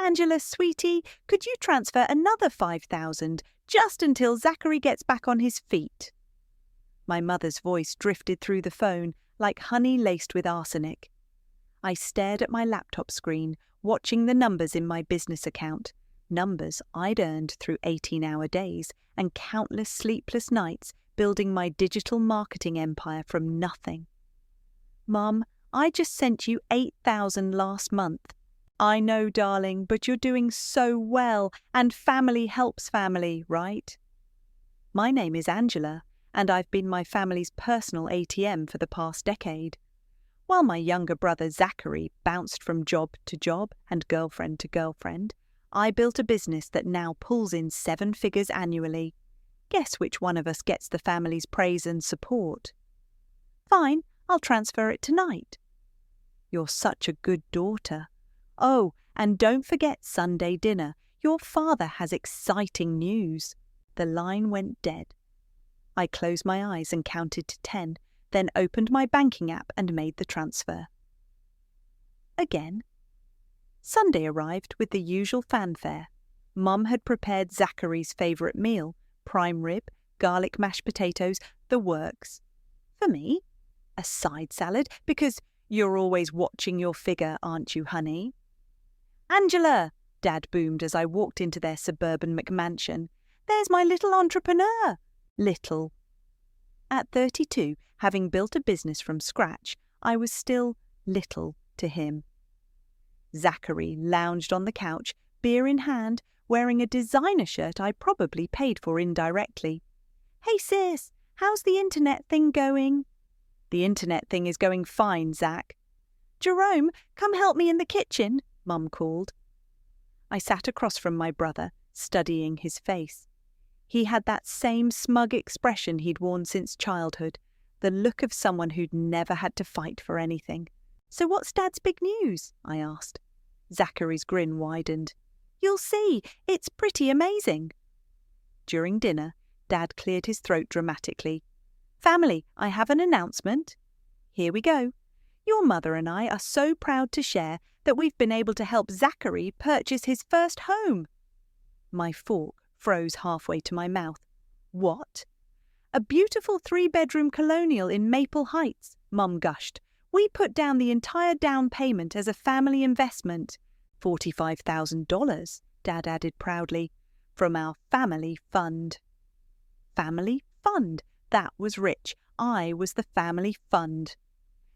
Angela, sweetie, could you transfer another 5,000 just until Zachary gets back on his feet?" My mother's voice drifted through the phone like honey laced with arsenic. I stared at my laptop screen, watching the numbers in my business account, numbers I'd earned through 18-hour days and countless sleepless nights building my digital marketing empire from nothing. "Mum, I just sent you 8,000 last month." "I know, darling, but you're doing so well, and family helps family, right?" My name is Angela, and I've been my family's personal ATM for the past decade. While my younger brother Zachary bounced from job to job and girlfriend to girlfriend, I built a business that now pulls in 7 figures annually. Guess which one of us gets the family's praise and support? "Fine, I'll transfer it tonight." "You're such a good daughter. Oh, and don't forget Sunday dinner. Your father has exciting news." The line went dead. I closed my eyes and counted to 10, then opened my banking app and made the transfer. Again. Sunday arrived with the usual fanfare. Mum had prepared Zachary's favourite meal, prime rib, garlic mashed potatoes, the works. For me, a side salad, because you're always watching your figure, aren't you, honey? "Angela," Dad boomed as I walked into their suburban McMansion. "There's my little entrepreneur." Little. At 32, having built a business from scratch, I was still little to him. Zachary lounged on the couch, beer in hand, wearing a designer shirt I probably paid for indirectly. "Hey sis, how's the internet thing going?" "The internet thing is going fine, Zach." "Jerome, come help me in the kitchen," Mum called. I sat across from my brother, studying his face. He had that same smug expression he'd worn since childhood, the look of someone who'd never had to fight for anything. "So what's Dad's big news?" I asked. Zachary's grin widened. "You'll see, it's pretty amazing." During dinner, Dad cleared his throat dramatically. "Family, I have an announcement. Here we go. Your mother and I are so proud to share that we've been able to help Zachary purchase his first home." My fork froze halfway to my mouth. "What?" "A beautiful 3-bedroom colonial in Maple Heights," Mum gushed. "We put down the entire down payment as a family investment." $45,000, Dad added proudly, "from our family fund." Family fund. That was rich. I was the family fund.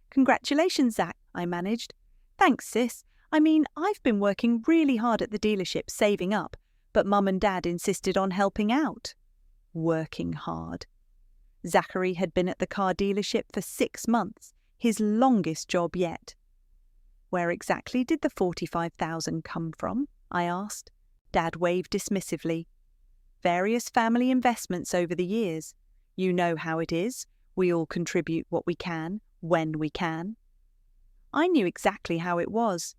"Congratulations, Zach," I managed. "Thanks, sis. I mean, I've been working really hard at the dealership saving up, but Mum and Dad insisted on helping out." Working hard. Zachary had been at the car dealership for 6 months, his longest job yet. "Where exactly did the 45,000 come from?" I asked. Dad waved dismissively. "Various family investments over the years. You know how it is. We all contribute what we can, when we can." I knew exactly how it was.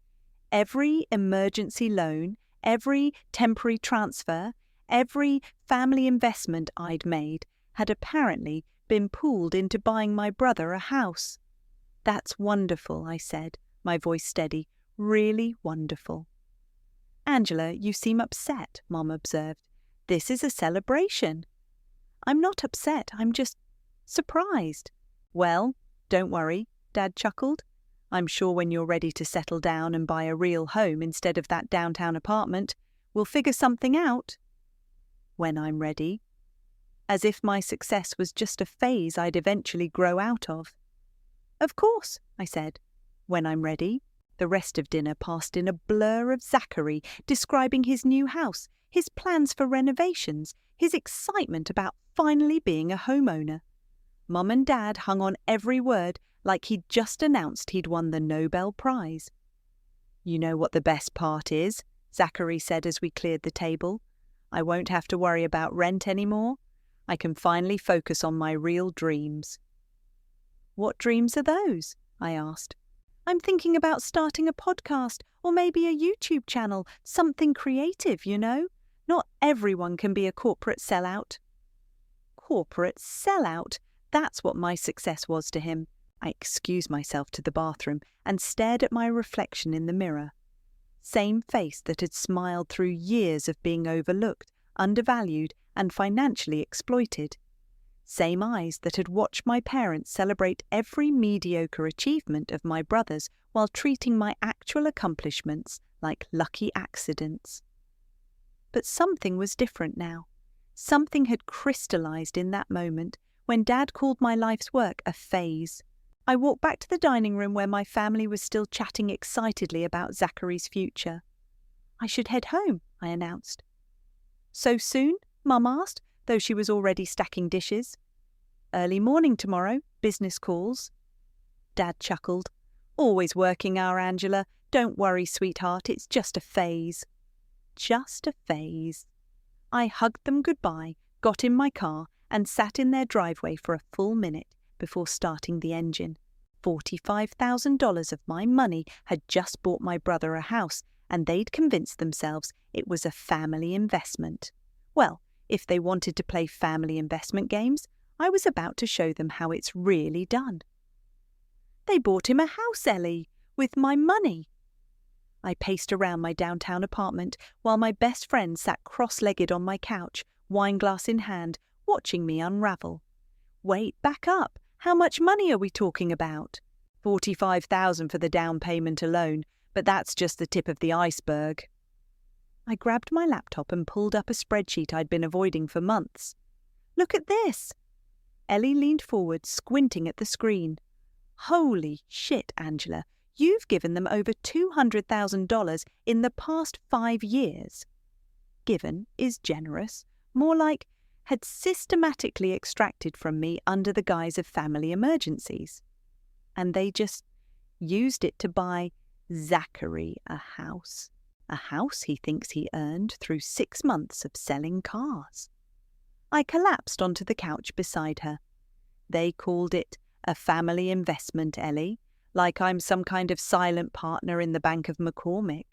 Every emergency loan, every temporary transfer, every family investment I'd made had apparently been pooled into buying my brother a house. "That's wonderful," I said, my voice steady. "Really wonderful." "Angela, you seem upset," Mom observed. "This is a celebration." "I'm not upset, I'm just surprised." "Well, don't worry," Dad chuckled. "I'm sure when you're ready to settle down and buy a real home instead of that downtown apartment, we'll figure something out." "When I'm ready." As if my success was just a phase I'd eventually grow out of. "Of course," I said, "when I'm ready." The rest of dinner passed in a blur of Zachary describing his new house, his plans for renovations, his excitement about finally being a homeowner. Mum and Dad hung on every word like he'd just announced he'd won the Nobel Prize. "You know what the best part is?" Zachary said as we cleared the table. "I won't have to worry about rent anymore. I can finally focus on my real dreams." "What dreams are those?" I asked. "I'm thinking about starting a podcast or maybe a YouTube channel, something creative, you know. Not everyone can be a corporate sellout." Corporate sellout? That's what my success was to him. I excused myself to the bathroom and stared at my reflection in the mirror. Same face that had smiled through years of being overlooked, undervalued, and financially exploited. Same eyes that had watched my parents celebrate every mediocre achievement of my brothers while treating my actual accomplishments like lucky accidents. But something was different now. Something had crystallized in that moment when Dad called my life's work a phase. I walked back to the dining room where my family was still chatting excitedly about Zachary's future. "I should head home," I announced. "So soon?" Mum asked, though she was already stacking dishes. "Early morning tomorrow, business calls." Dad chuckled. "Always working, our Angela. Don't worry, sweetheart, it's just a phase." Just a phase. I hugged them goodbye, got in my car, and sat in their driveway for a full minute before starting the engine. $45,000 of my money had just bought my brother a house, and they'd convinced themselves it was a family investment. Well, if they wanted to play family investment games, I was about to show them how it's really done. "They bought him a house, Ellie, with my money." I paced around my downtown apartment while my best friend sat cross-legged on my couch, wineglass in hand, watching me unravel. "Wait, back up. How much money are we talking about?" $45,000 for the down payment alone, but that's just the tip of the iceberg." I grabbed my laptop and pulled up a spreadsheet I'd been avoiding for months. "Look at this." Ellie leaned forward, squinting at the screen. "Holy shit, Angela. You've given them over $200,000 in the past 5 years. Given is generous, more like had systematically extracted from me under the guise of family emergencies. And they just used it to buy Zachary a house he thinks he earned through 6 months of selling cars." I collapsed onto the couch beside her. "They called it a family investment, Ellie, like I'm some kind of silent partner in the Bank of McCormick."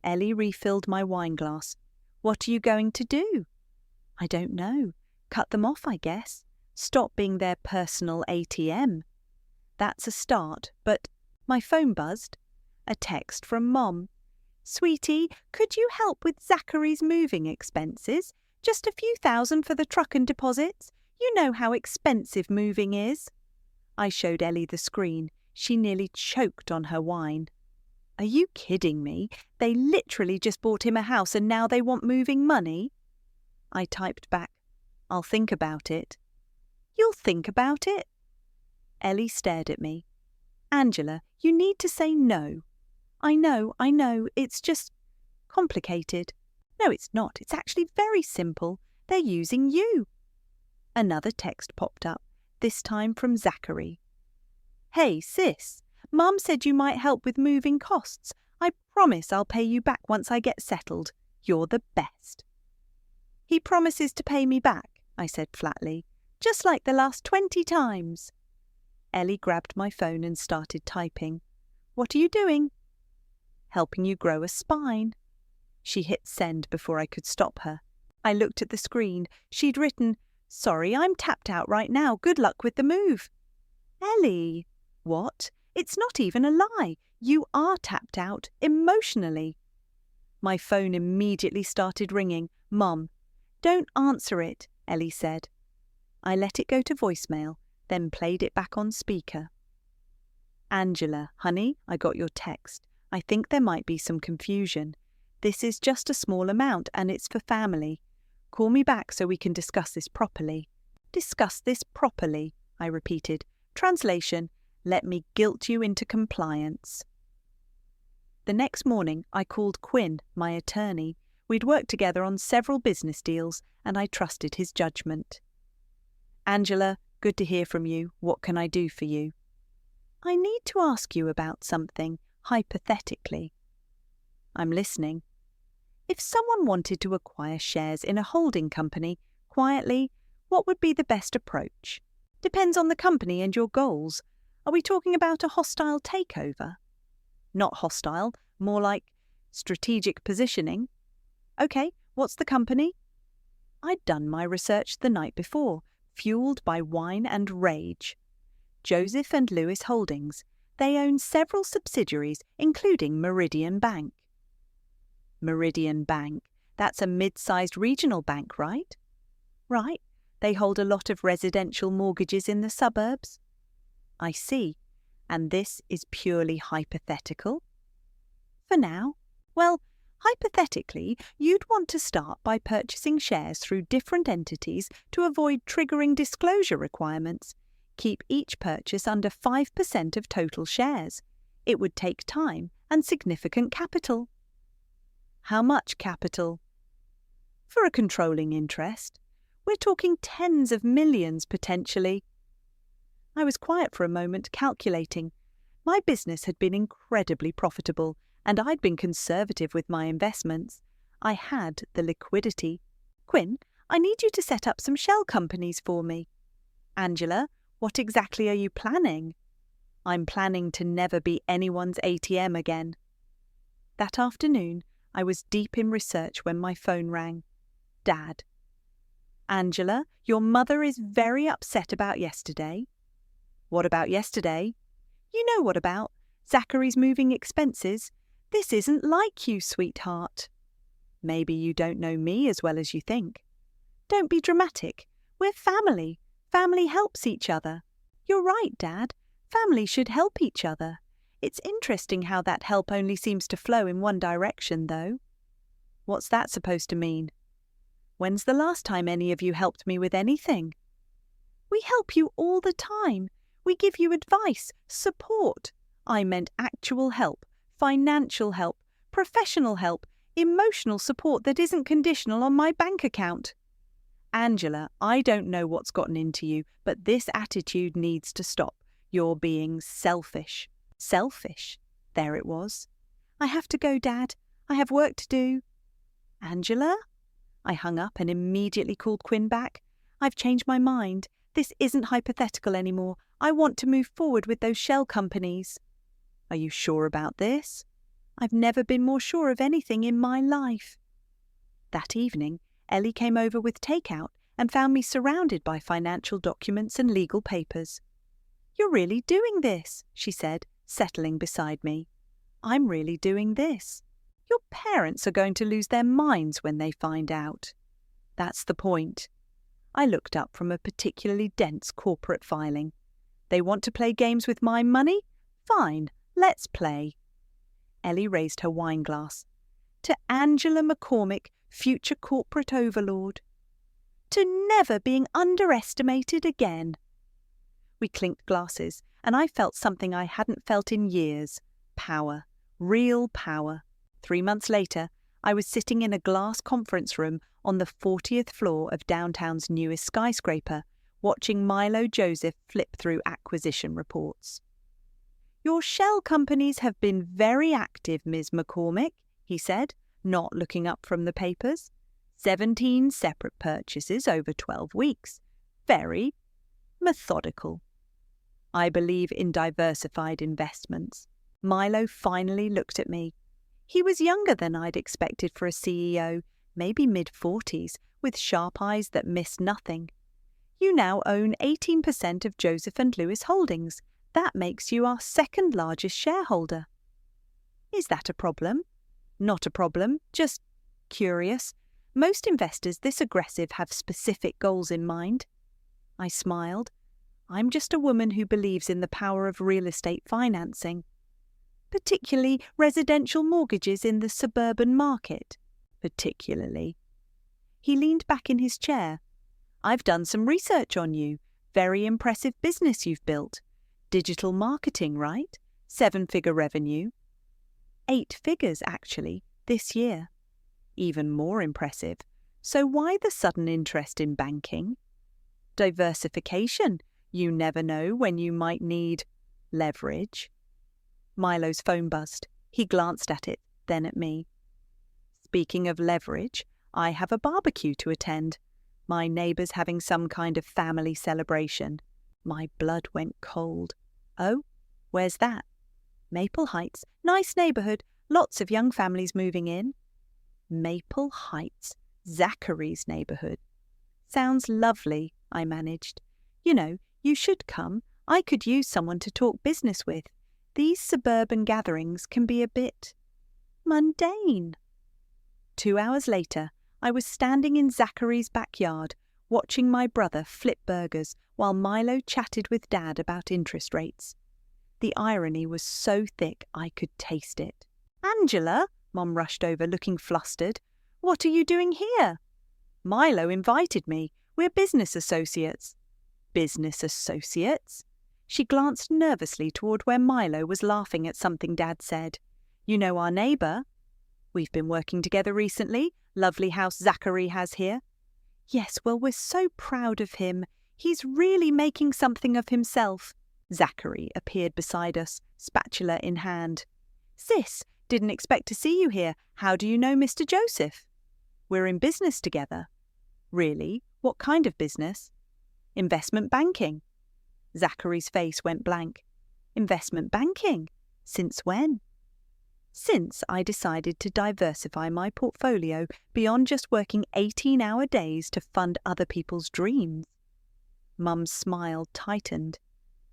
Ellie refilled my wineglass. "What are you going to do?" "I don't know. Cut them off, I guess. Stop being their personal ATM." That's a start, but my phone buzzed. A text from Mom. "Sweetie, could you help with Zachary's moving expenses? Just a few thousand for the truck and deposits. You know how expensive moving is." I showed Ellie the screen. She nearly choked on her wine. "Are you kidding me? They literally just bought him a house and now they want moving money?" I typed back, "I'll think about it." "You'll think about it?" Ellie stared at me. "Angela, you need to say no." I know, it's just complicated." "No, it's not. It's actually very simple. They're using you." Another text popped up, this time from Zachary. "Hey, sis, Mum said you might help with moving costs. I promise I'll pay you back once I get settled. You're the best." "He promises to pay me back," I said flatly, "just like the last 20 times. Ellie grabbed my phone and started typing. "What are you doing?" "Helping you grow a spine." She hit send before I could stop her. I looked at the screen. She'd written, "Sorry, I'm tapped out right now. Good luck with the move." "Ellie." "What? It's not even a lie. You are tapped out, emotionally." My phone immediately started ringing. "Mum." "Don't answer it," Ellie said. I let it go to voicemail, then played it back on speaker. "Angela, honey, I got your text. I think there might be some confusion. This is just a small amount and it's for family. Call me back so we can discuss this properly." "Discuss this properly," I repeated. Translation, "Let me guilt you into compliance." The next morning, I called Quinn, my attorney. We'd worked together on several business deals, and I trusted his judgment. "Angela, good to hear from you. What can I do for you?" "I need to ask you about something, hypothetically." "I'm listening." "If someone wanted to acquire shares in a holding company, quietly, what would be the best approach? Depends on the company and your goals. Are we talking about a hostile takeover?" "Not hostile, more like strategic positioning." "Okay, what's the company?" I'd done my research the night before, fueled by wine and rage. Joseph and Lewis Holdings. They own several subsidiaries, including Meridian Bank. Meridian Bank. That's a mid-sized regional bank, right? Right. They hold a lot of residential mortgages in the suburbs. I see. And this is purely hypothetical? For now. Well, hypothetically, you'd want to start by purchasing shares through different entities to avoid triggering disclosure requirements. Keep each purchase under 5% of total shares. It would take time and significant capital. How much capital? For a controlling interest, we're talking tens of millions potentially. I was quiet for a moment, calculating. My business had been incredibly profitable, and I'd been conservative with my investments. I had the liquidity. Quinn, I need you to set up some shell companies for me. Angela, what exactly are you planning? I'm planning to never be anyone's ATM again. That afternoon, I was deep in research when my phone rang. Dad. Angela, your mother is very upset about yesterday. What about yesterday? You know what about. Zachary's moving expenses. This isn't like you, sweetheart. Maybe you don't know me as well as you think. Don't be dramatic. We're family. Family helps each other. You're right, Dad. Family should help each other. It's interesting how that help only seems to flow in one direction, though. What's that supposed to mean? When's the last time any of you helped me with anything? We help you all the time. We give you advice, support. I meant actual help, financial help, professional help, emotional support that isn't conditional on my bank account. Angela, I don't know what's gotten into you, but this attitude needs to stop. You're being selfish. Selfish. There it was. I have to go, Dad. I have work to do. Angela? I hung up and immediately called Quinn back. I've changed my mind. This isn't hypothetical anymore. I want to move forward with those shell companies. Are you sure about this? I've never been more sure of anything in my life. That evening, Ellie came over with takeout and found me surrounded by financial documents and legal papers. You're really doing this, she said, settling beside me. I'm really doing this. Your parents are going to lose their minds when they find out. That's the point. I looked up from a particularly dense corporate filing. They want to play games with my money? Fine, let's play. Ellie raised her wine glass. To Angela McCormick, future corporate overlord. To never being underestimated again. We clinked glasses, and I felt something I hadn't felt in years. Power. Real power. 3 months later, I was sitting in a glass conference room on the 40th floor of downtown's newest skyscraper, watching Milo Joseph flip through acquisition reports. Your shell companies have been very active, Ms. McCormick, he said, not looking up from the papers. 17 separate purchases over 12 weeks. Very methodical. I believe in diversified investments. Milo finally looked at me. He was younger than I'd expected for a CEO, maybe mid-40s, with sharp eyes that missed nothing. You now own 18% of Joseph & Lewis Holdings. That makes you our second largest shareholder. Is that a problem? Not a problem, just curious. Most investors this aggressive have specific goals in mind. I smiled. I'm just a woman who believes in the power of real estate financing. Particularly residential mortgages in the suburban market. Particularly. He leaned back in his chair. I've done some research on you. Very impressive business you've built. Digital marketing, right? 7-figure revenue. 8 figures, actually, this year. Even more impressive. So why the sudden interest in banking? Diversification. You never know when you might need leverage. Milo's phone buzzed. He glanced at it, then at me. Speaking of leverage, I have a barbecue to attend. My neighbour's having some kind of family celebration. My blood went cold. Oh, where's that? Maple Heights. Nice neighbourhood. Lots of young families moving in. Maple Heights. Zachary's neighbourhood. Sounds lovely, I managed. You know, you should come. I could use someone to talk business with. These suburban gatherings can be a bit mundane. 2 hours later, I was standing in Zachary's backyard, watching my brother flip burgers while Milo chatted with Dad about interest rates. The irony was so thick I could taste it. "Angela," Mom rushed over, looking flustered. "What are you doing here?" "Milo invited me. We're business associates." "Business associates?" She glanced nervously toward where Milo was laughing at something Dad said. "You know our neighbour?" "We've been working together recently. Lovely house Zachary has here." "Yes, well, we're so proud of him. He's really making something of himself." Zachary appeared beside us, spatula in hand. "Sis, didn't expect to see you here. How do you know Mr. Joseph?" "We're in business together." "Really? What kind of business?" "Investment banking." Zachary's face went blank. "Investment banking? Since when?" "Since I decided to diversify my portfolio beyond just working 18-hour days to fund other people's dreams." Mum's smile tightened.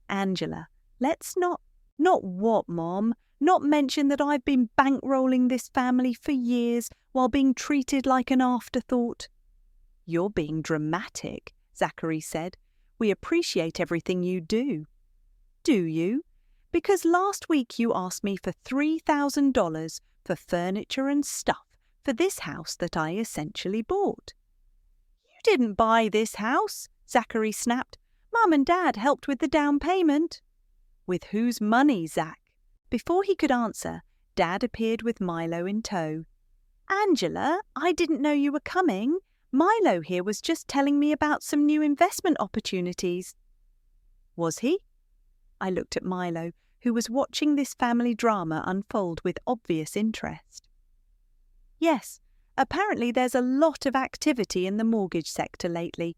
"Angela, let's not..." "Not what, Mom? Not mention that I've been bankrolling this family for years while being treated like an afterthought?" "You're being dramatic," Zachary said. "We appreciate everything you do." "Do you? Because last week you asked me for $3,000 for furniture and stuff for this house that I essentially bought." "You didn't buy this house," Zachary snapped. "Mum and Dad helped with the down payment." "With whose money, Zach?" Before he could answer, Dad appeared with Milo in tow. "Angela, I didn't know you were coming. Milo here was just telling me about some new investment opportunities." "Was he?" I looked at Milo, who was watching this family drama unfold with obvious interest. "Yes, apparently there's a lot of activity in the mortgage sector lately.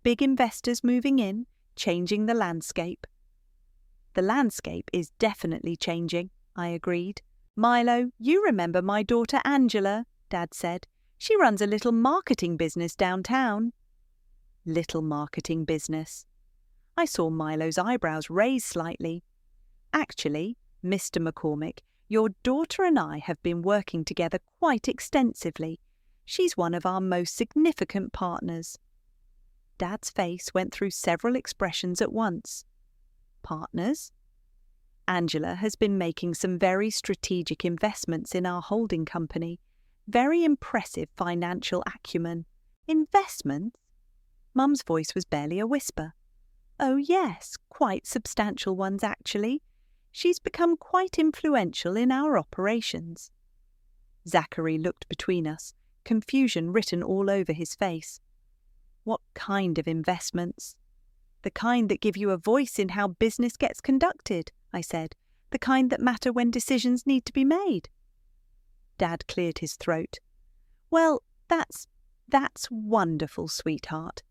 Big investors moving in, changing the landscape." "The landscape is definitely changing," I agreed. "Milo, you remember my daughter Angela," Dad said. "She runs a little marketing business downtown." "Little marketing business?" I saw Milo's eyebrows raise slightly. "Actually, Mr. McCormick, your daughter and I have been working together quite extensively. She's one of our most significant partners." Dad's face went through several expressions at once. "Partners?" "Angela has been making some very strategic investments in our holding company. Very impressive financial acumen." "Investments?" Mum's voice was barely a whisper. "Oh yes, quite substantial ones actually. She's become quite influential in our operations." Zachary looked between us, confusion written all over his face. "What kind of investments?" "The kind that give you a voice in how business gets conducted," I said. "The kind that matter when decisions need to be made." Dad cleared his throat. "Well, that's wonderful, sweetheart.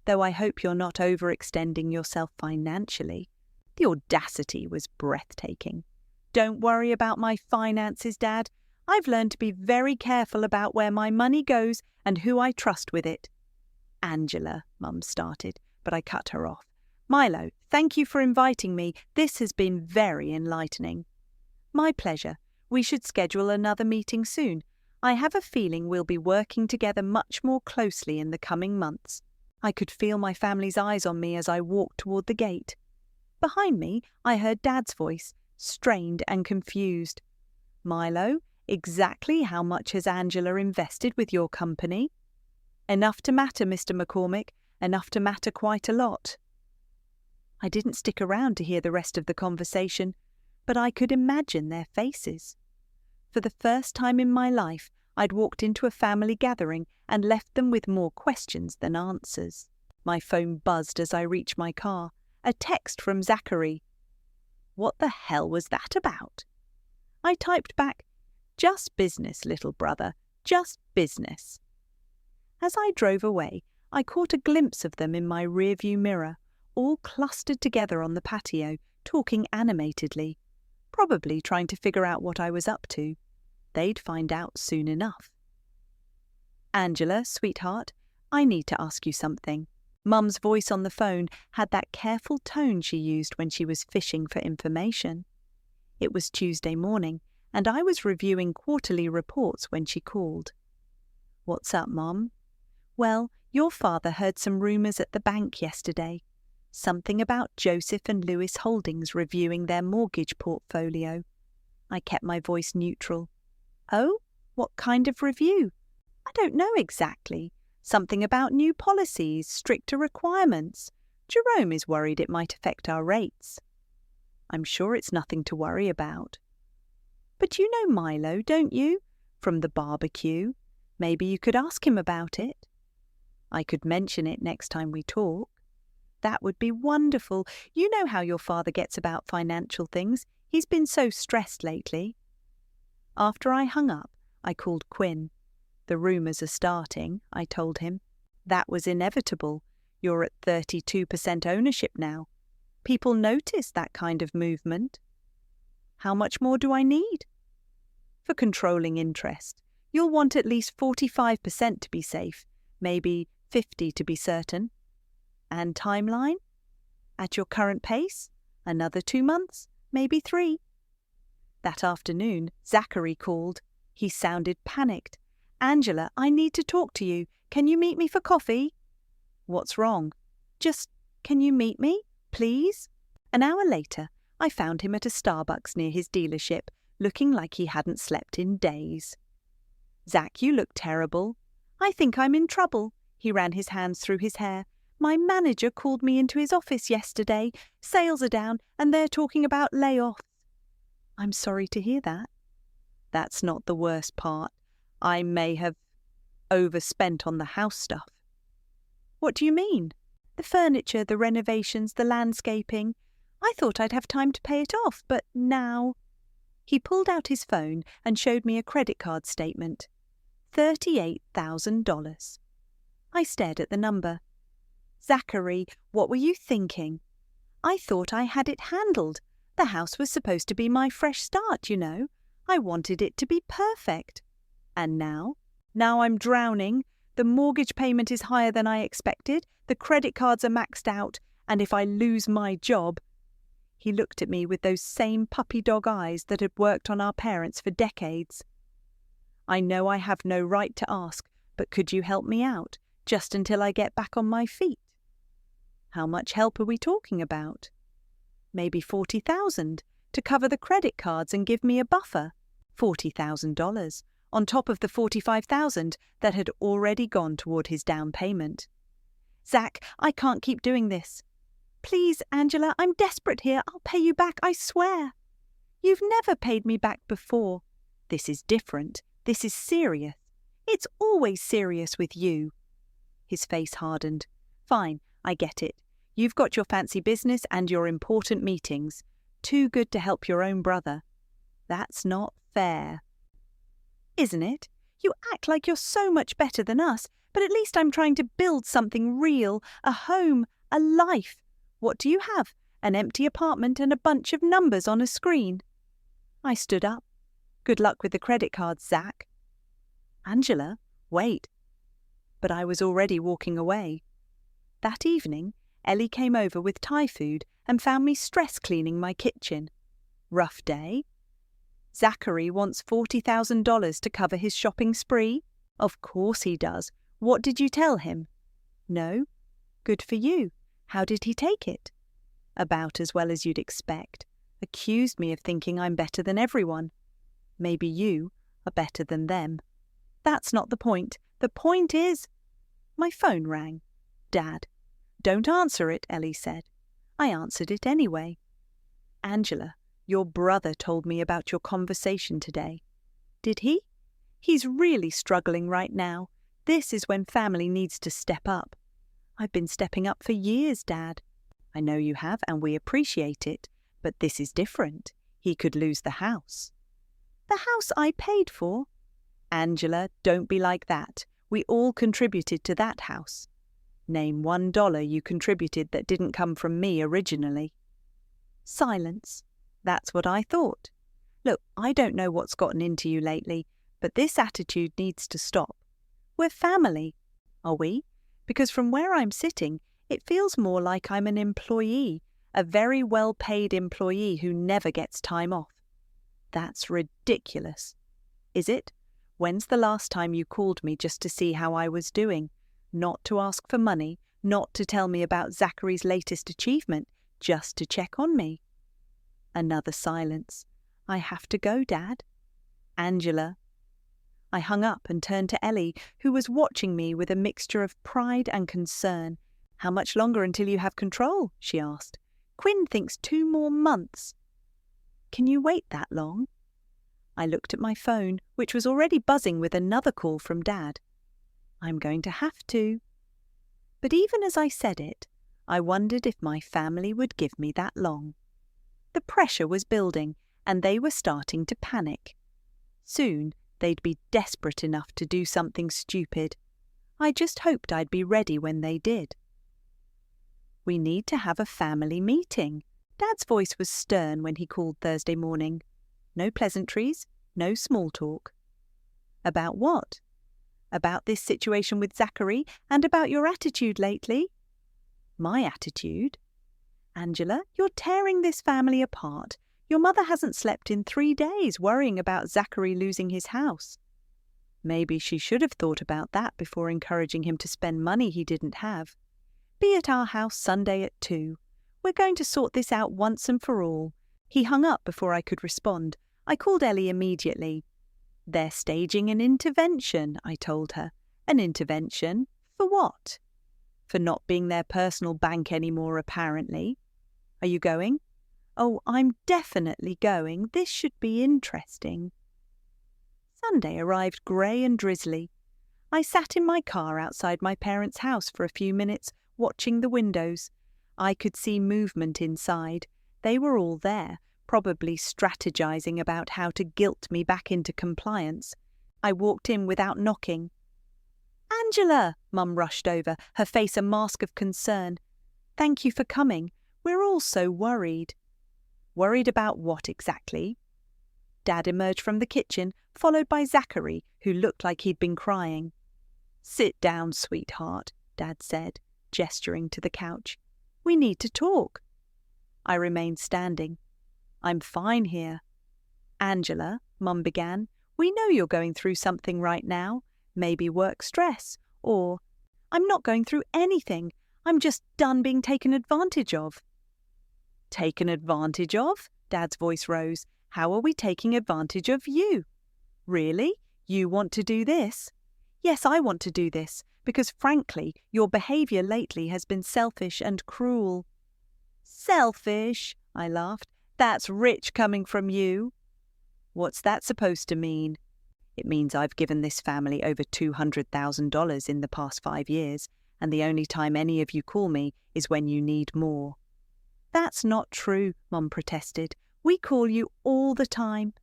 Though I hope you're not overextending yourself financially." The audacity was breathtaking. "Don't worry about my finances, Dad. I've learned to be very careful about where my money goes and who I trust with it." "Angela," Mum started, but I cut her off. "Milo, thank you for inviting me. This has been very enlightening." "My pleasure. We should schedule another meeting soon. I have a feeling we'll be working together much more closely in the coming months." I could feel my family's eyes on me as I walked toward the gate. Behind me, I heard Dad's voice, strained and confused. "Milo, exactly how much has Angela invested with your company?" "Enough to matter, Mr. McCormick. Enough to matter quite a lot." I didn't stick around to hear the rest of the conversation, but I could imagine their faces. For the first time in my life, I'd walked into a family gathering and left them with more questions than answers. My phone buzzed as I reached my car. A text from Zachary. "What the hell was that about?" I typed back, "Just business, little brother, just business." As I drove away, I caught a glimpse of them in my rearview mirror, all clustered together on the patio, talking animatedly, probably trying to figure out what I was up to. They'd find out soon enough. "Angela, sweetheart, I need to ask you something." Mum's voice on the phone had that careful tone she used when she was fishing for information. It was Tuesday morning, and I was reviewing quarterly reports when she called. What's up, Mom? Well, your father heard some rumours at the bank yesterday. Something about Joseph and Lewis Holdings reviewing their mortgage portfolio. I kept my voice neutral. Oh, what kind of review? I don't know exactly. Something about new policies, stricter requirements. Jerome is worried it might affect our rates. I'm sure it's nothing to worry about. But you know Milo, don't you? From the barbecue. Maybe you could ask him about it. I could mention it next time we talk. That would be wonderful. You know how your father gets about financial things. He's been so stressed lately. After I hung up, I called Quinn. The rumours are starting, I told him. That was inevitable. You're at 32% ownership now. People notice that kind of movement. How much more do I need? For controlling interest, you'll want at least 45% to be safe, maybe 50% to be certain. And timeline? At your current pace? Another 2 months, maybe 3. That afternoon, Zachary called. He sounded panicked. Angela, I need to talk to you. Can you meet me for coffee? What's wrong? Just, can you meet me, please? An hour later, I found him at a Starbucks near his dealership, looking like he hadn't slept in days. Zach, you look terrible. I think I'm in trouble. He ran his hands through his hair. My manager called me into his office yesterday. Sales are down and they're talking about layoffs. I'm sorry to hear that. That's not the worst part. I may have overspent on the house stuff. What do you mean? The furniture, the renovations, the landscaping. I thought I'd have time to pay it off, but now... He pulled out his phone and showed me a credit card statement. $38,000. I stared at the number. Zachary, what were you thinking? I thought I had it handled. The house was supposed to be my fresh start, you know. I wanted it to be perfect. And now? Now I'm drowning. The mortgage payment is higher than I expected. The credit cards are maxed out. And if I lose my job... He looked at me with those same puppy dog eyes that had worked on our parents for decades. I know I have no right to ask, but could you help me out, just until I get back on my feet? How much help are we talking about? Maybe $40,000 to cover the credit cards and give me a buffer. $40,000 on top of the $45,000 that had already gone toward his down payment. Zach, I can't keep doing this. Please, Angela, I'm desperate here. I'll pay you back, I swear. You've never paid me back before. This is different. This is serious. It's always serious with you. His face hardened. Fine, I get it. You've got your fancy business and your important meetings. Too good to help your own brother. That's not fair. Isn't it? You act like you're so much better than us, but at least I'm trying to build something real, a home, a life. What do you have? An empty apartment and a bunch of numbers on a screen. I stood up. Good luck with the credit cards, Zach. Angela, wait. But I was already walking away. That evening, Ellie came over with Thai food and found me stress cleaning my kitchen. Rough day. Zachary wants $40,000 to cover his shopping spree. Of course he does. What did you tell him? No. Good for you. How did he take it? About as well as you'd expect. Accused me of thinking I'm better than everyone. Maybe you are better than them. That's not the point. The point is... My phone rang. Dad. Don't answer it, Ellie said. I answered it anyway. Angela, your brother told me about your conversation today. Did he? He's really struggling right now. This is when family needs to step up. I've been stepping up for years, Dad. I know you have, and we appreciate it. But this is different. He could lose the house. The house I paid for? Angela, don't be like that. We all contributed to that house. Name $1 you contributed that didn't come from me originally. Silence. That's what I thought. Look, I don't know what's gotten into you lately, but this attitude needs to stop. We're family. Are we? Because from where I'm sitting, it feels more like I'm an employee, a very well-paid employee who never gets time off. That's ridiculous. Is it? When's the last time you called me just to see how I was doing? Not to ask for money, not to tell me about Zachary's latest achievement, just to check on me. Another silence. I have to go, Dad. Angela. I hung up and turned to Ellie, who was watching me with a mixture of pride and concern. How much longer until you have control? She asked. Quinn thinks 2 more months. Can you wait that long? I looked at my phone, which was already buzzing with another call from Dad. I'm going to have to. But even as I said it, I wondered if my family would give me that long. The pressure was building, and they were starting to panic. Soon, they'd be desperate enough to do something stupid. I just hoped I'd be ready when they did. We need to have a family meeting. Dad's voice was stern when he called Thursday morning. No pleasantries, no small talk. About what? About this situation with Zachary and about your attitude lately? My attitude? Angela, you're tearing this family apart. Your mother hasn't slept in 3 days worrying about Zachary losing his house. Maybe she should have thought about that before encouraging him to spend money he didn't have. Be at our house Sunday at 2. We're going to sort this out once and for all. He hung up before I could respond. I called Ellie immediately. They're staging an intervention, I told her. An intervention? For what? For not being their personal bank anymore, apparently. Are you going? Oh, I'm definitely going. This should be interesting. Sunday arrived grey and drizzly. I sat in my car outside my parents' house for a few minutes, watching the windows. I could see movement inside. They were all there, probably strategizing about how to guilt me back into compliance. I walked in without knocking. Angela! Mum rushed over, her face a mask of concern. Thank you for coming. We're all so worried. Worried about what exactly? Dad emerged from the kitchen, followed by Zachary, who looked like he'd been crying. Sit down, sweetheart, Dad said, gesturing to the couch. We need to talk. I remained standing. I'm fine here. Angela, Mum began, we know you're going through something right now. Maybe work stress, or I'm not going through anything. I'm just done being taken advantage of. Taken advantage of? Dad's voice rose. How are we taking advantage of you? Really? You want to do this? Yes, I want to do this, because frankly, your behaviour lately has been selfish and cruel. Selfish? I laughed. That's rich coming from you. What's that supposed to mean? It means I've given this family over $200,000 in the past 5 years, and the only time any of you call me is when you need more. That's not true, Mum protested. We call you all the time.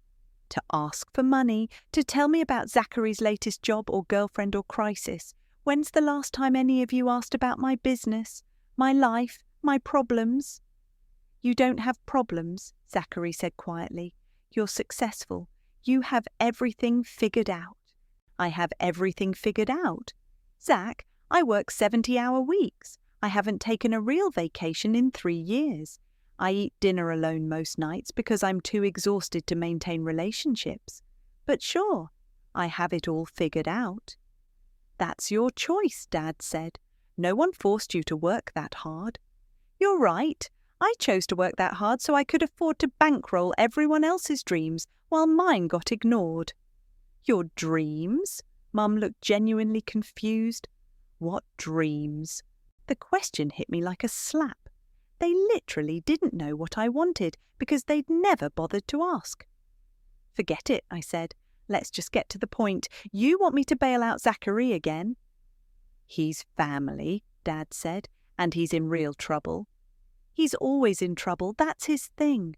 To ask for money, to tell me about Zachary's latest job or girlfriend or crisis. When's the last time any of you asked about my business, my life, my problems? You don't have problems, Zachary said quietly. You're successful. You have everything figured out. I have everything figured out. Zach, I work 70-hour weeks. I haven't taken a real vacation in 3 years. I eat dinner alone most nights because I'm too exhausted to maintain relationships. But sure, I have it all figured out. That's your choice, Dad said. No one forced you to work that hard. You're right. I chose to work that hard so I could afford to bankroll everyone else's dreams while mine got ignored. Your dreams? Mum looked genuinely confused. What dreams? The question hit me like a slap. They literally didn't know what I wanted because they'd never bothered to ask. Forget it, I said. Let's just get to the point. You want me to bail out Zachary again? He's family, Dad said, and he's in real trouble. He's always in trouble. That's his thing.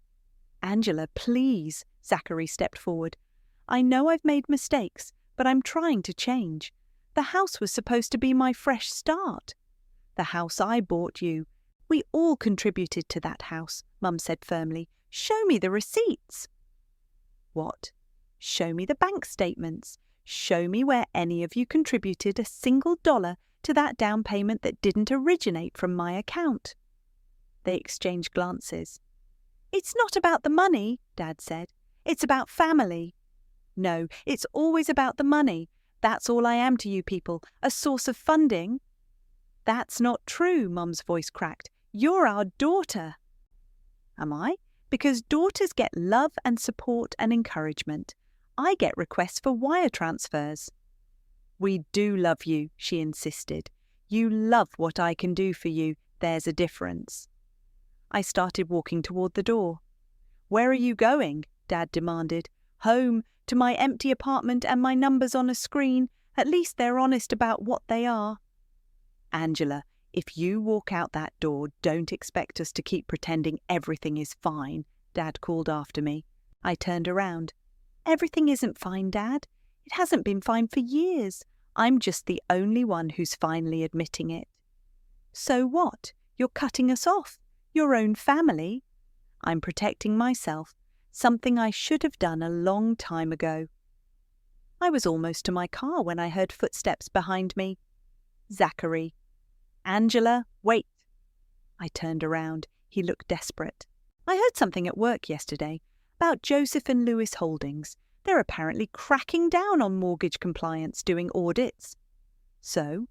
Angela, please, Zachary stepped forward. I know I've made mistakes, but I'm trying to change. The house was supposed to be my fresh start. The house I bought you. We all contributed to that house, Mum said firmly. Show me the receipts. What? Show me the bank statements. Show me where any of you contributed a single dollar to that down payment that didn't originate from my account. They exchanged glances. It's not about the money, Dad said. It's about family. No, it's always about the money. That's all I am to you people, a source of funding. That's not true, Mum's voice cracked. You're our daughter. Am I? Because daughters get love and support and encouragement. I get requests for wire transfers. We do love you, she insisted. You love what I can do for you. There's a difference. I started walking toward the door. Where are you going? Dad demanded. Home, to my empty apartment and my numbers on a screen. At least they're honest about what they are. Angela, if you walk out that door, don't expect us to keep pretending everything is fine, Dad called after me. I turned around. Everything isn't fine, Dad. It hasn't been fine for years. I'm just the only one who's finally admitting it. So what? You're cutting us off. Your own family. I'm protecting myself, something I should have done a long time ago. I was almost to my car when I heard footsteps behind me. Zachary. Angela, wait. I turned around. He looked desperate. I heard something at work yesterday about Joseph and Lewis Holdings. They're apparently cracking down on mortgage compliance, doing audits. So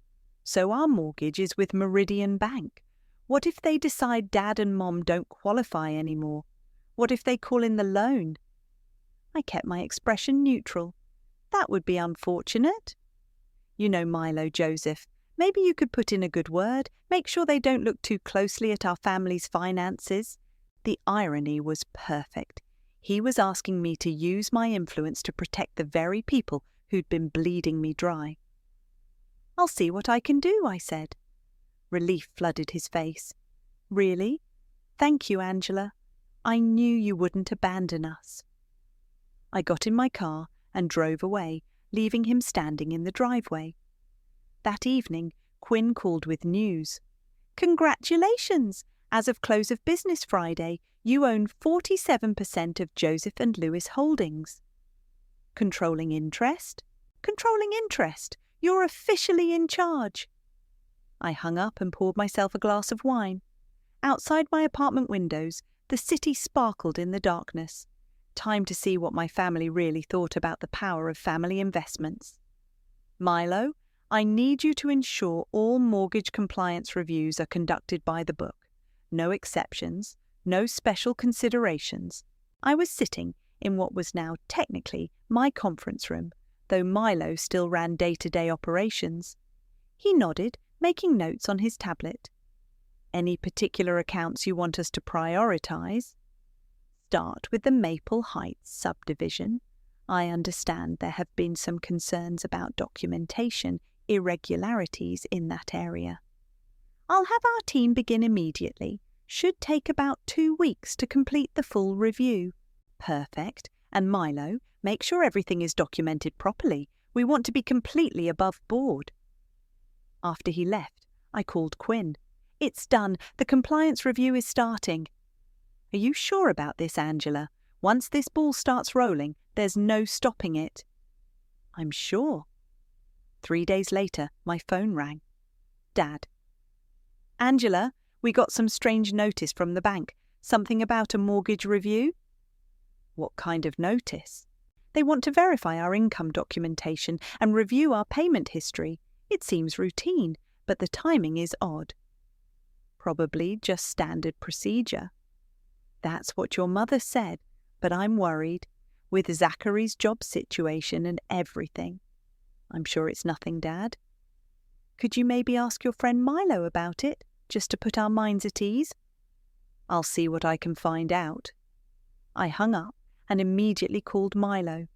our mortgage is with Meridian Bank. What if they decide Dad and Mom don't qualify anymore? What if they call in the loan? I kept my expression neutral. That would be unfortunate. You know Milo, Joseph. Maybe you could put in a good word, make sure they don't look too closely at our family's finances. The irony was perfect. He was asking me to use my influence to protect the very people who'd been bleeding me dry. I'll see what I can do, I said. Relief flooded his face. Really? Thank you, Angela. I knew you wouldn't abandon us. I got in my car and drove away, leaving him standing in the driveway. That evening, Quinn called with news. Congratulations! As of close of business Friday, you own 47% of Joseph and Lewis Holdings. Controlling interest? Controlling interest! You're officially in charge. I hung up and poured myself a glass of wine. Outside my apartment windows, the city sparkled in the darkness. Time to see what my family really thought about the power of family investments. Milo, I need you to ensure all mortgage compliance reviews are conducted by the book. No exceptions, no special considerations. I was sitting in what was now technically my conference room, though Milo still ran day-to-day operations. He nodded, making notes on his tablet. Any particular accounts you want us to prioritize? Start with the Maple Heights subdivision. I understand there have been some concerns about documentation irregularities in that area. I'll have our team begin immediately. Should take about 2 weeks to complete the full review. Perfect. And Milo, make sure everything is documented properly. We want to be completely above board. After he left, I called Quinn. It's done. The compliance review is starting. Are you sure about this, Angela? Once this ball starts rolling, there's no stopping it. I'm sure. 3 days later, my phone rang. Dad. Angela, we got some strange notice from the bank. Something about a mortgage review? What kind of notice? They want to verify our income documentation and review our payment history. It seems routine, but the timing is odd. Probably just standard procedure. That's what your mother said, but I'm worried, with Zachary's job situation and everything. I'm sure it's nothing, Dad. Could you maybe ask your friend Milo about it, just to put our minds at ease? I'll see what I can find out. I hung up and immediately called Milo.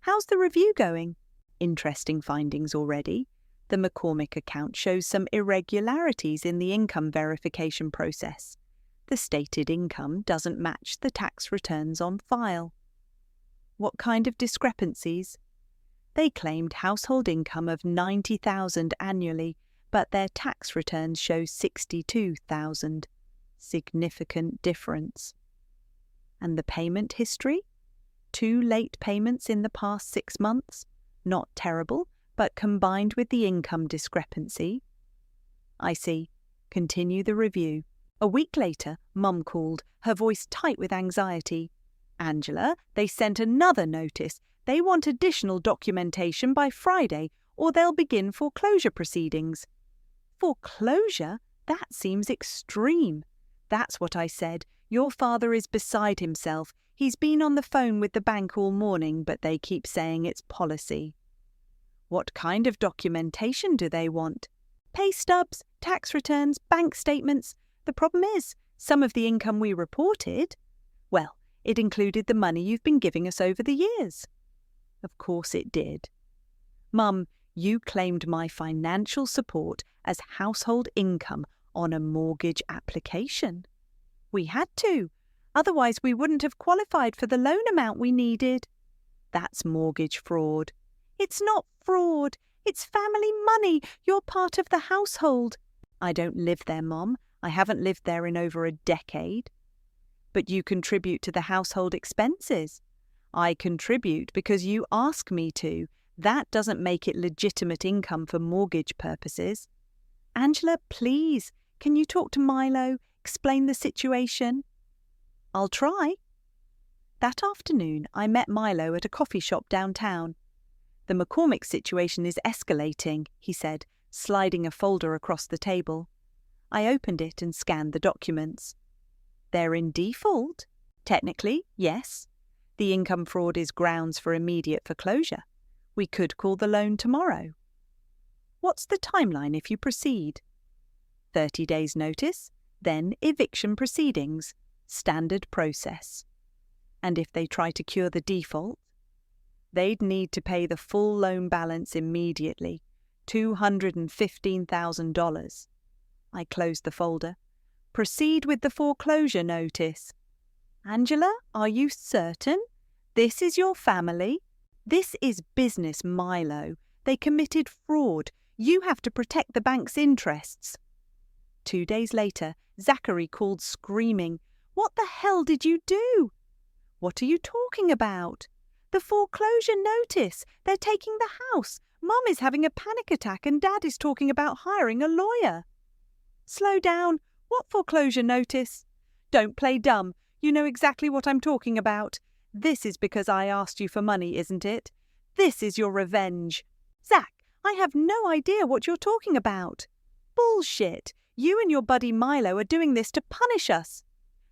How's the review going? Interesting findings already. The McCormick account shows some irregularities in the income verification process. The stated income doesn't match the tax returns on file. What kind of discrepancies? They claimed household income of $90,000 annually, but their tax returns show $62,000. Significant difference. And the payment history? 2 late payments in the past 6 months? Not terrible, but combined with the income discrepancy. I see. Continue the review. A week later, Mum called, her voice tight with anxiety. Angela, they sent another notice. They want additional documentation by Friday, or they'll begin foreclosure proceedings. Foreclosure? That seems extreme. That's what I said. Your father is beside himself. He's been on the phone with the bank all morning, but they keep saying it's policy. What kind of documentation do they want? Pay stubs, tax returns, bank statements. The problem is, some of the income we reported, well, it included the money you've been giving us over the years. Of course it did. Mum, you claimed my financial support as household income on a mortgage application. We had to, otherwise we wouldn't have qualified for the loan amount we needed. That's mortgage fraud. It's not fraud. It's family money. You're part of the household. I don't live there, Mom. I haven't lived there in over a decade. But you contribute to the household expenses. I contribute because you ask me to. That doesn't make it legitimate income for mortgage purposes. Angela, please, can you talk to Milo, explain the situation? I'll try. That afternoon, I met Milo at a coffee shop downtown. The McCormick situation is escalating, he said, sliding a folder across the table. I opened it and scanned the documents. They're in default. Technically, yes. The income fraud is grounds for immediate foreclosure. We could call the loan tomorrow. What's the timeline if you proceed? 30 days notice, then eviction proceedings, standard process. And if they try to cure the default? They'd need to pay the full loan balance immediately, $215,000. I closed the folder. Proceed with the foreclosure notice. Angela, are you certain? This is your family? This is business, Milo. They committed fraud. You have to protect the bank's interests. 2 days later, Zachary called screaming. What the hell did you do? What are you talking about? The foreclosure notice. They're taking the house. Mum is having a panic attack and Dad is talking about hiring a lawyer. Slow down. What foreclosure notice? Don't play dumb. You know exactly what I'm talking about. This is because I asked you for money, isn't it? This is your revenge. Zach, I have no idea what you're talking about. Bullshit. You and your buddy Milo are doing this to punish us.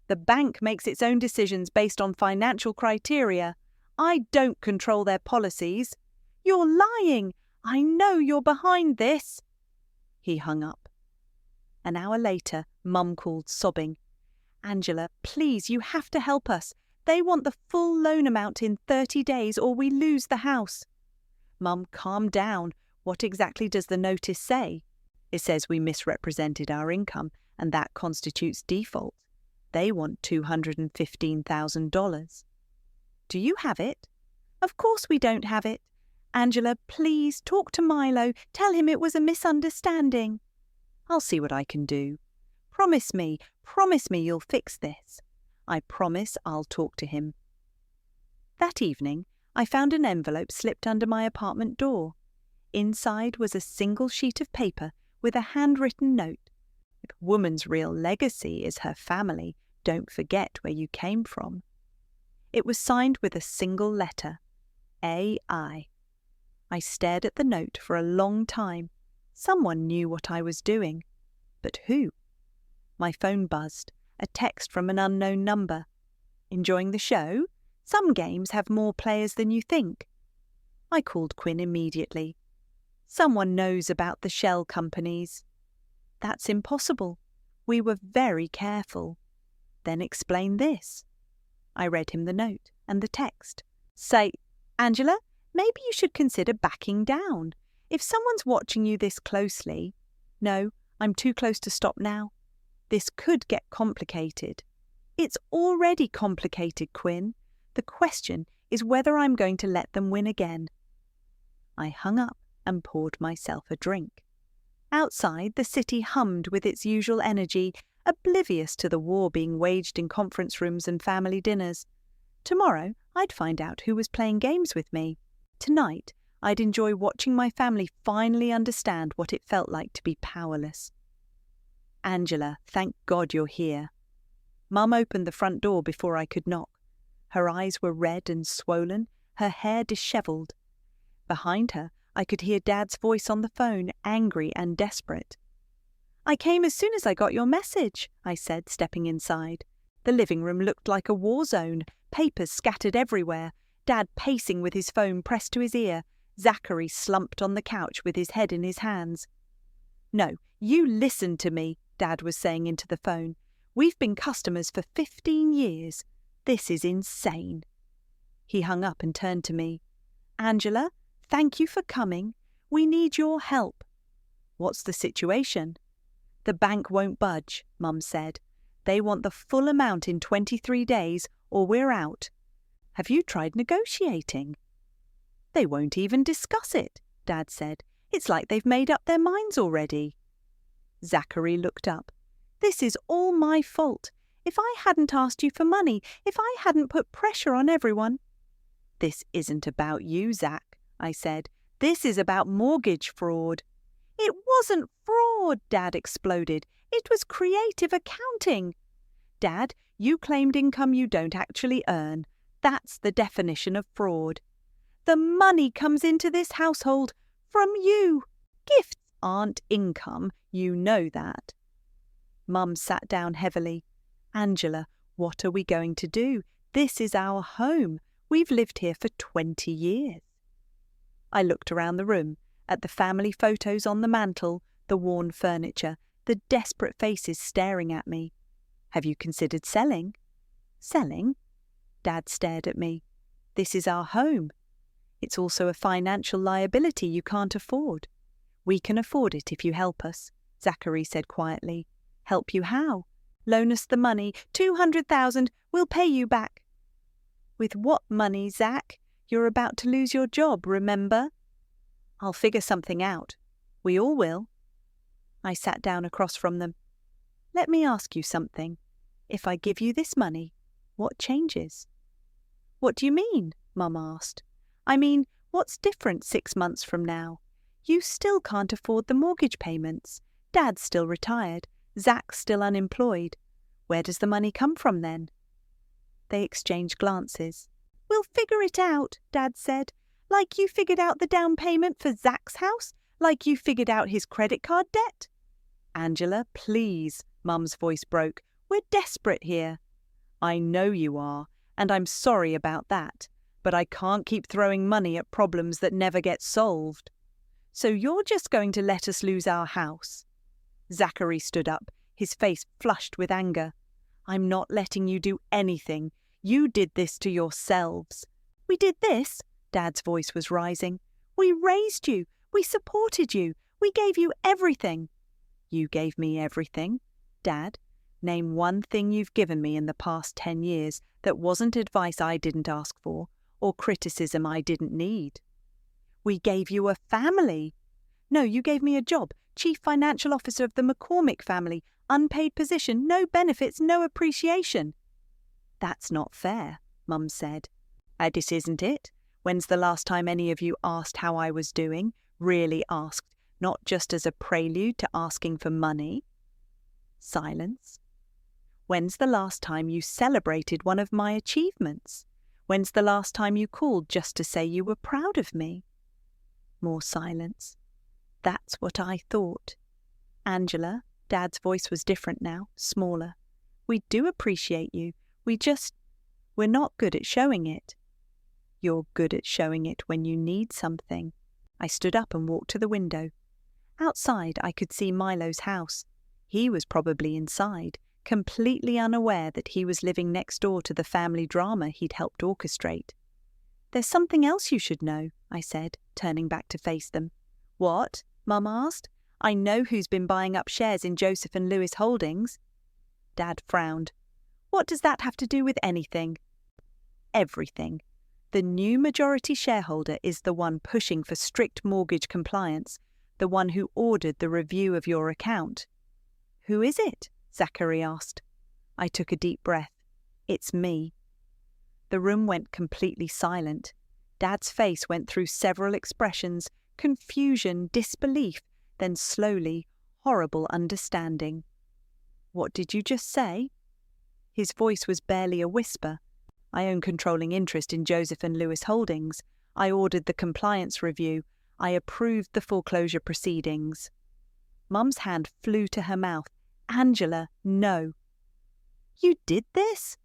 The bank makes its own decisions based on financial criteria. I don't control their policies. You're lying. I know you're behind this. He hung up. An hour later, Mum called, sobbing. Angela, please, you have to help us. They want the full loan amount in 30 days or we lose the house. Mum, calm down. What exactly does the notice say? It says we misrepresented our income and that constitutes default. They want $215,000. Do you have it? Of course we don't have it. Angela, please talk to Milo. Tell him it was a misunderstanding. I'll see what I can do. Promise me you'll fix this. I promise I'll talk to him. That evening, I found an envelope slipped under my apartment door. Inside was a single sheet of paper with a handwritten note. If a woman's real legacy is her family, don't forget where you came from. It was signed with a single letter, A.I. I stared at the note for a long time. Someone knew what I was doing. But who? My phone buzzed, a text from an unknown number. Enjoying the show? Some games have more players than you think. I called Quinn immediately. Someone knows about the shell companies. That's impossible. We were very careful. Then explain this. I read him the note and the text. Say, Angela, maybe you should consider backing down. If someone's watching you this closely... No, I'm too close to stop now. This could get complicated. It's already complicated, Quinn. The question is whether I'm going to let them win again. I hung up and poured myself a drink. Outside, the city hummed with its usual energy, oblivious to the war being waged in conference rooms and family dinners. Tomorrow, I'd find out who was playing games with me. Tonight, I'd enjoy watching my family finally understand what it felt like to be powerless. Angela, thank God you're here. Mum opened the front door before I could knock. Her eyes were red and swollen, her hair dishevelled. Behind her, I could hear Dad's voice on the phone, angry and desperate. "I came as soon as I got your message," I said, stepping inside. The living room looked like a war zone, papers scattered everywhere, Dad pacing with his phone pressed to his ear, Zachary slumped on the couch with his head in his hands. "No, you listen to me," Dad was saying into the phone. "We've been customers for 15 years. This is insane." He hung up and turned to me. "Angela, thank you for coming. We need your help." "What's the situation?" "The bank won't budge," Mum said. "They want the full amount in 23 days or we're out." "Have you tried negotiating?" "They won't even discuss it," Dad said. "It's like they've made up their minds already." Zachary looked up. "This is all my fault. If I hadn't asked you for money, if I hadn't put pressure on everyone—" "This isn't about you, Zach," I said. "This is about mortgage fraud." "It wasn't fraud," Dad exploded. "It was creative accounting." "Dad, you claimed income you don't actually earn. That's the definition of fraud." "The money comes into this household from you. Gifts aren't income, you know that." Mum sat down heavily. "Angela, what are we going to do? This is our home. We've lived here for 20 years. I looked around the room, at the family photos on the mantel, the worn furniture, the desperate faces staring at me. "Have you considered selling?" "Selling?" Dad stared at me. "This is our home. It's also a financial liability you can't afford." "We can afford it if you help us," Zachary said quietly. "Help you how?" "Loan us the money, 200,000, we'll pay you back." "With what money, Zach? You're about to lose your job, remember?" "I'll figure something out. We all will." I sat down across from them. "Let me ask you something. If I give you this money, what changes?" "What do you mean?" Mum asked. "I mean, what's different 6 months from now? You still can't afford the mortgage payments. Dad's still retired. Zach's still unemployed. Where does the money come from then?" They exchanged glances. "We'll figure it out," Dad said. "Like you figured out the down payment for Zach's house? Like you figured out his credit card debt?" "Angela, please," Mum's voice broke. "We're desperate here." "I know you are, and I'm sorry about that, but I can't keep throwing money at problems that never get solved." "So you're just going to let us lose our house?" Zachary stood up, his face flushed with anger. "I'm not letting you do anything. You did this to yourselves." "We did this?" Dad's voice was rising. "We raised you. We supported you. We gave you everything." "You gave me everything? Dad, name one thing you've given me in the past 10 years that wasn't advice I didn't ask for or criticism I didn't need." "We gave you a family." "No, you gave me a job, Chief Financial Officer of the McCormick family, unpaid position, no benefits, no appreciation." "That's not fair," Mum said. "This isn't it. When's the last time any of you asked how I was doing, really asked, not just as a prelude to asking for money?" Silence. "When's the last time you celebrated one of my achievements? When's the last time you called just to say you were proud of me?" More silence. "That's what I thought. Angela," Dad's voice was different now, smaller. "We do appreciate you. We're not good at showing it." "You're good at showing it when you need something." I stood up and walked to the window. Outside, I could see Milo's house. He was probably inside, completely unaware that he was living next door to the family drama he'd helped orchestrate. "There's something else you should know," I said, turning back to face them. "What?" Mum asked. "I know who's been buying up shares in Joseph and Lewis Holdings." Dad frowned. "What does that have to do with anything?" "Everything. The new majority shareholder is the one pushing for strict mortgage compliance, the one who ordered the review of your account." "Who is it?" Zachary asked. I took a deep breath. "It's me." The room went completely silent. Dad's face went through several expressions, confusion, disbelief, then slowly, horrible understanding. "What did you just say?" His voice was barely a whisper. I own controlling interest in Joseph and Lewis Holdings. I ordered the compliance review. I approved the foreclosure proceedings. Mum's hand flew to her mouth. Angela, no. You did this?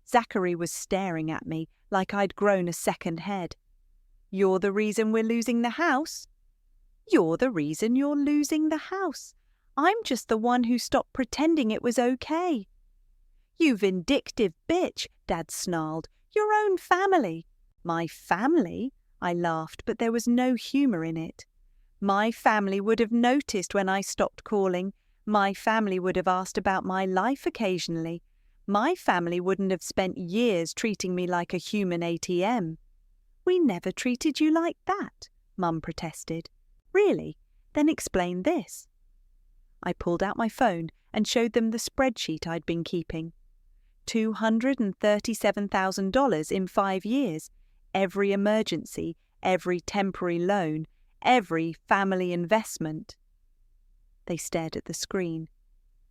Zachary was staring at me like I'd grown a second head. You're the reason we're losing the house? You're the reason you're losing the house. I'm just the one who stopped pretending it was okay. You vindictive bitch, Dad snarled. Your own family. My family? I laughed, but there was no humour in it. My family would have noticed when I stopped calling. My family would have asked about my life occasionally. My family wouldn't have spent years treating me like a human ATM. We never treated you like that, Mum protested. Really? Then explain this. I pulled out my phone and showed them the spreadsheet I'd been keeping. $237,000 in 5 years. Every emergency, every temporary loan, every family investment. They stared at the screen.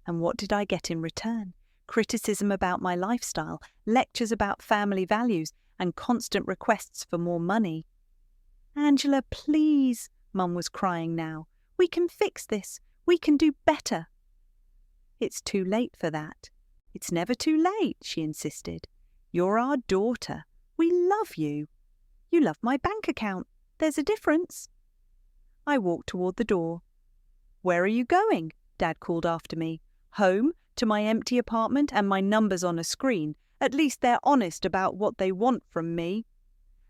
And what did I get in return? Criticism about my lifestyle, lectures about family values, and constant requests for more money. Angela, please, Mum was crying now. We can fix this. We can do better. It's too late for that. It's never too late, she insisted. You're our daughter. We love you. You love my bank account. There's a difference. I walked toward the door. Where are you going? Dad called after me. Home, to my empty apartment and my numbers on a screen. At least they're honest about what they want from me.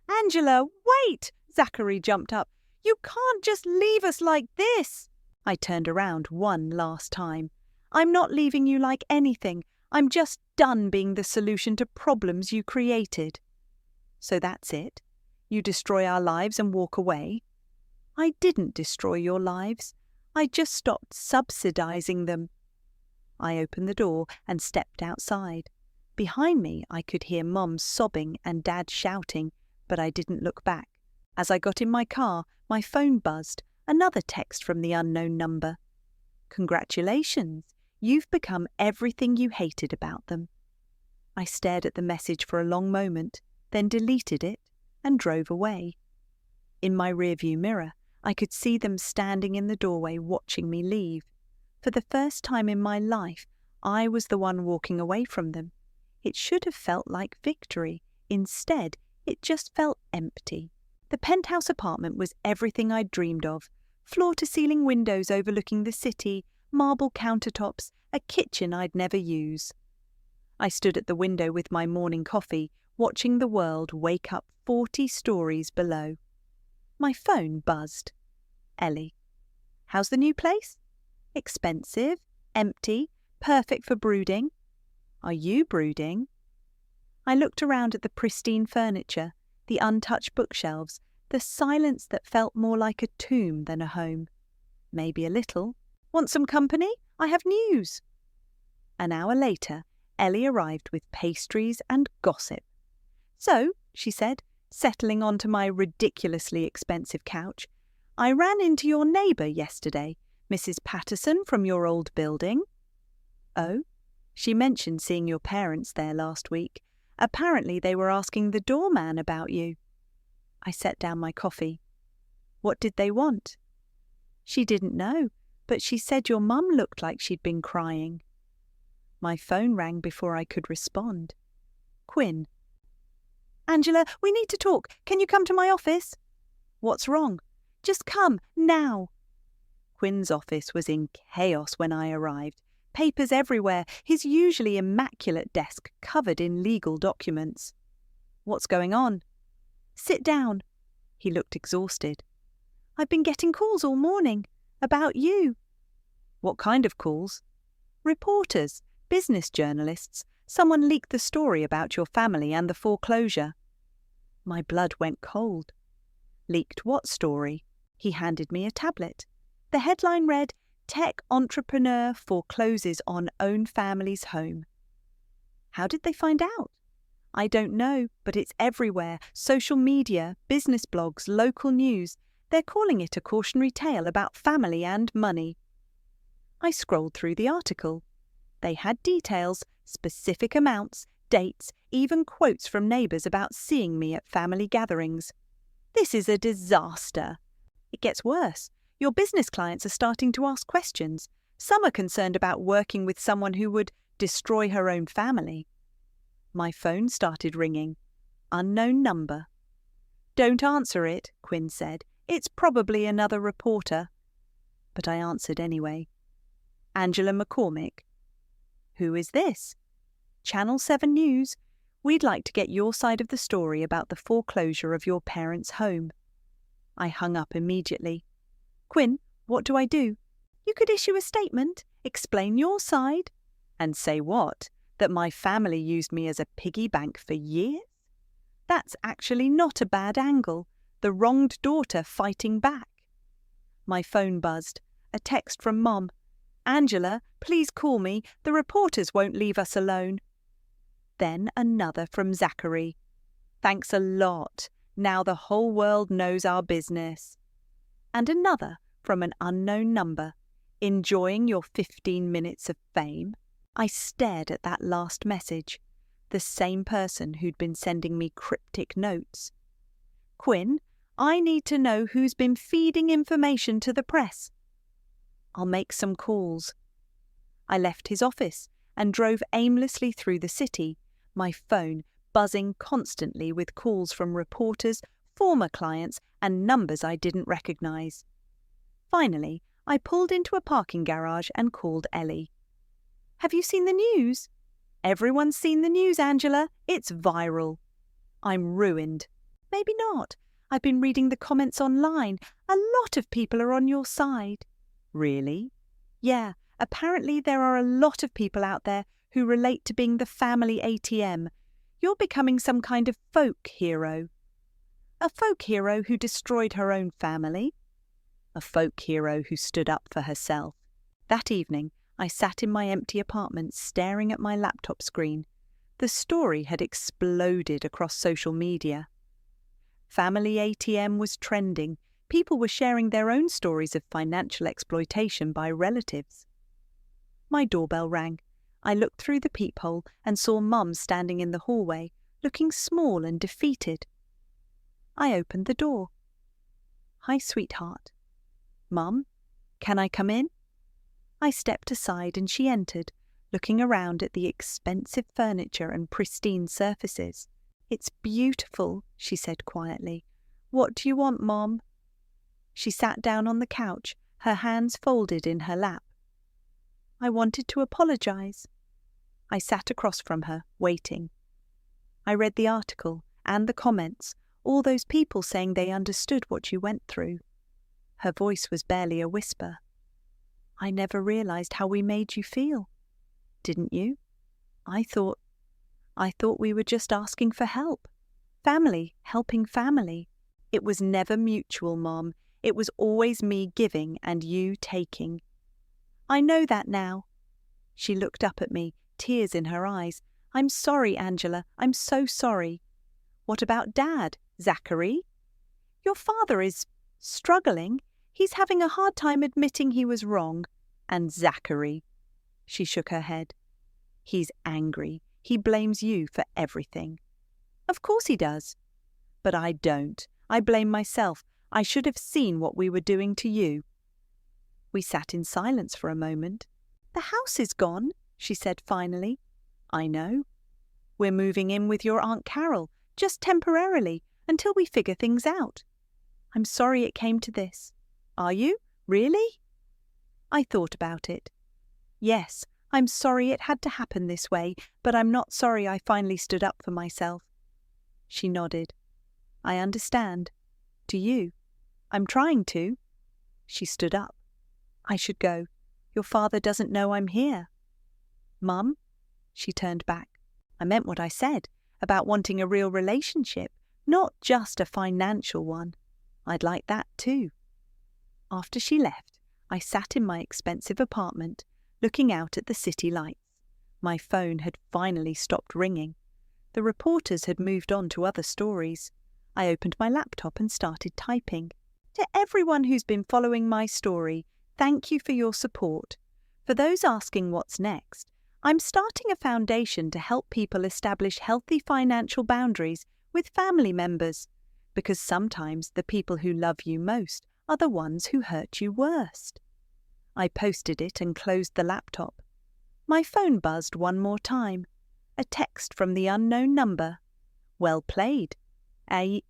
Angela, wait! Zachary jumped up. You can't just leave us like this. I turned around one last time. I'm not leaving you like anything. I'm just done being the solution to problems you created. So that's it? You destroy our lives and walk away? I didn't destroy your lives. I just stopped subsidizing them. I opened the door and stepped outside. Behind me, I could hear Mum sobbing and Dad shouting, but I didn't look back. As I got in my car, my phone buzzed, another text from the unknown number. Congratulations, you've become everything you hated about them. I stared at the message for a long moment, then deleted it and drove away. In my rearview mirror, I could see them standing in the doorway watching me leave. For the first time in my life, I was the one walking away from them. It should have felt like victory. Instead, it just felt empty. The penthouse apartment was everything I'd dreamed of. Floor-to-ceiling windows overlooking the city, marble countertops, a kitchen I'd never use. I stood at the window with my morning coffee, watching the world wake up 40 stories below. My phone buzzed. Ellie. How's the new place? Expensive, empty, perfect for brooding. Are you brooding? I looked around at the pristine furniture, the untouched bookshelves, the silence that felt more like a tomb than a home. Maybe a little. Want some company? I have news. An hour later, Ellie arrived with pastries and gossip. So, she said, settling onto my ridiculously expensive couch, I ran into your neighbour yesterday, Mrs. Patterson from your old building. Oh? She mentioned seeing your parents there last week. Apparently they were asking the doorman about you. I set down my coffee. What did they want? She didn't know, but she said your mum looked like she'd been crying. My phone rang before I could respond. Quinn. Angela, we need to talk. Can you come to my office? What's wrong? Just come, now. Quinn's office was in chaos when I arrived. Papers everywhere, his usually immaculate desk covered in legal documents. What's going on? Sit down. He looked exhausted. I've been getting calls all morning. About you. What kind of calls? Reporters, business journalists. Someone leaked the story about your family and the foreclosure. My blood went cold. Leaked what story? He handed me a tablet. The headline read, Tech entrepreneur forecloses on own family's home. How did they find out? I don't know, but it's everywhere. Social media, business blogs, local news. They're calling it a cautionary tale about family and money. I scrolled through the article. They had details, specific amounts, dates, even quotes from neighbours about seeing me at family gatherings. This is a disaster. It gets worse. Your business clients are starting to ask questions. Some are concerned about working with someone who would destroy her own family. My phone started ringing. Unknown number. "Don't answer it," Quinn said. "It's probably another reporter." But I answered anyway. "Angela McCormick." "Who is this?" "Channel 7 News. We'd like to get your side of the story about the foreclosure of your parents' home." I hung up immediately. "Quinn, what do I do?" "You could issue a statement, explain your side." "And say what? That my family used me as a piggy bank for years? That's actually not a bad angle. The wronged daughter fighting back." My phone buzzed. A text from Mom. "Angela, please call me. The reporters won't leave us alone." Then another from Zachary. "Thanks a lot. Now the whole world knows our business." And another from an unknown number. "Enjoying your 15 minutes of fame?" I stared at that last message. The same person who'd been sending me cryptic notes. "Quinn, I need to know who's been feeding information to the press." "I'll make some calls." I left his office and drove aimlessly through the city, my phone buzzing constantly with calls from reporters, former clients, and numbers I didn't recognize. Finally, I pulled into a parking garage and called Ellie. "Have you seen the news?" "Everyone's seen the news, Angela. It's viral." "I'm ruined." "Maybe not. I've been reading the comments online. A lot of people are on your side." "Really?" "Yeah, apparently there are a lot of people out there who relate to being the family ATM. You're becoming some kind of folk hero." "A folk hero who destroyed her own family?" "A folk hero who stood up for herself." That evening, I sat in my empty apartment staring at my laptop screen. The story had exploded across social media. Family ATM was trending. People were sharing their own stories of financial exploitation by relatives. My doorbell rang. I looked through the peephole and saw Mum standing in the hallway, looking small and defeated. I opened the door. "Hi, sweetheart." "Mum, can I come in?" I stepped aside and she entered, looking around at the expensive furniture and pristine surfaces. "It's beautiful," she said quietly. "What do you want, Mom?" She sat down on the couch, her hands folded in her lap. "I wanted to apologize." I sat across from her, waiting. I read the article and the comments, all those people saying they understood what you went through. Her voice was barely a whisper. "I never realized how we made you feel." "Didn't you? I thought we were just asking for help. Family, helping family. It was never mutual, Mom. It was always me giving and you taking." "I know that now." She looked up at me, tears in her eyes. "I'm sorry, Angela. I'm so sorry." "What about Dad, Zachary?" "Your father is struggling. He's having a hard time admitting he was wrong." "And Zachary?" She shook her head. "He's angry. He blames you for everything." "Of course he does." "But I don't. I blame myself. I should have seen what we were doing to you." We sat in silence for a moment. "The house is gone," she said finally. "I know. We're moving in with your Aunt Carol, just temporarily, until we figure things out. I'm sorry it came to this." "Are you? Really?" I thought about it. "Yes, I'm sorry it had to happen this way, but I'm not sorry I finally stood up for myself." She nodded. "I understand. Do you?" "I'm trying to." She stood up. "I should go. Your father doesn't know I'm here." "Mum?" She turned back. "I meant what I said, about wanting a real relationship, not just a financial one. I'd like that too." After she left, I sat in my expensive apartment, looking out at the city lights. My phone had finally stopped ringing. The reporters had moved on to other stories. I opened my laptop and started typing. "To everyone who's been following my story, thank you for your support. For those asking what's next, I'm starting a foundation to help people establish healthy financial boundaries with family members, because sometimes the people who love you most are the ones who hurt you worst. I posted it and closed the laptop. My phone buzzed one more time. A text from the unknown number. Well played. Ellie?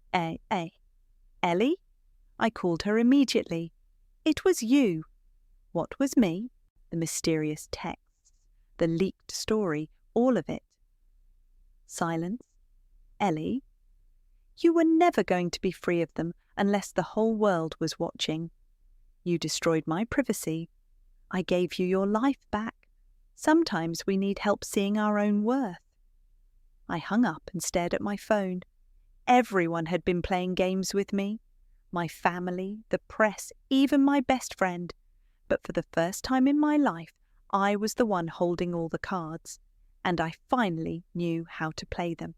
I called her immediately. It was you. What was me? The mysterious texts, the leaked story, all of it. Silence. Ellie? You were never going to be free of them unless the whole world was watching. You destroyed my privacy. I gave you your life back. Sometimes we need help seeing our own worth. I hung up and stared at my phone. Everyone had been playing games with me. My family, the press, even my best friend. But for the first time in my life, I was the one holding all the cards, and I finally knew how to play them.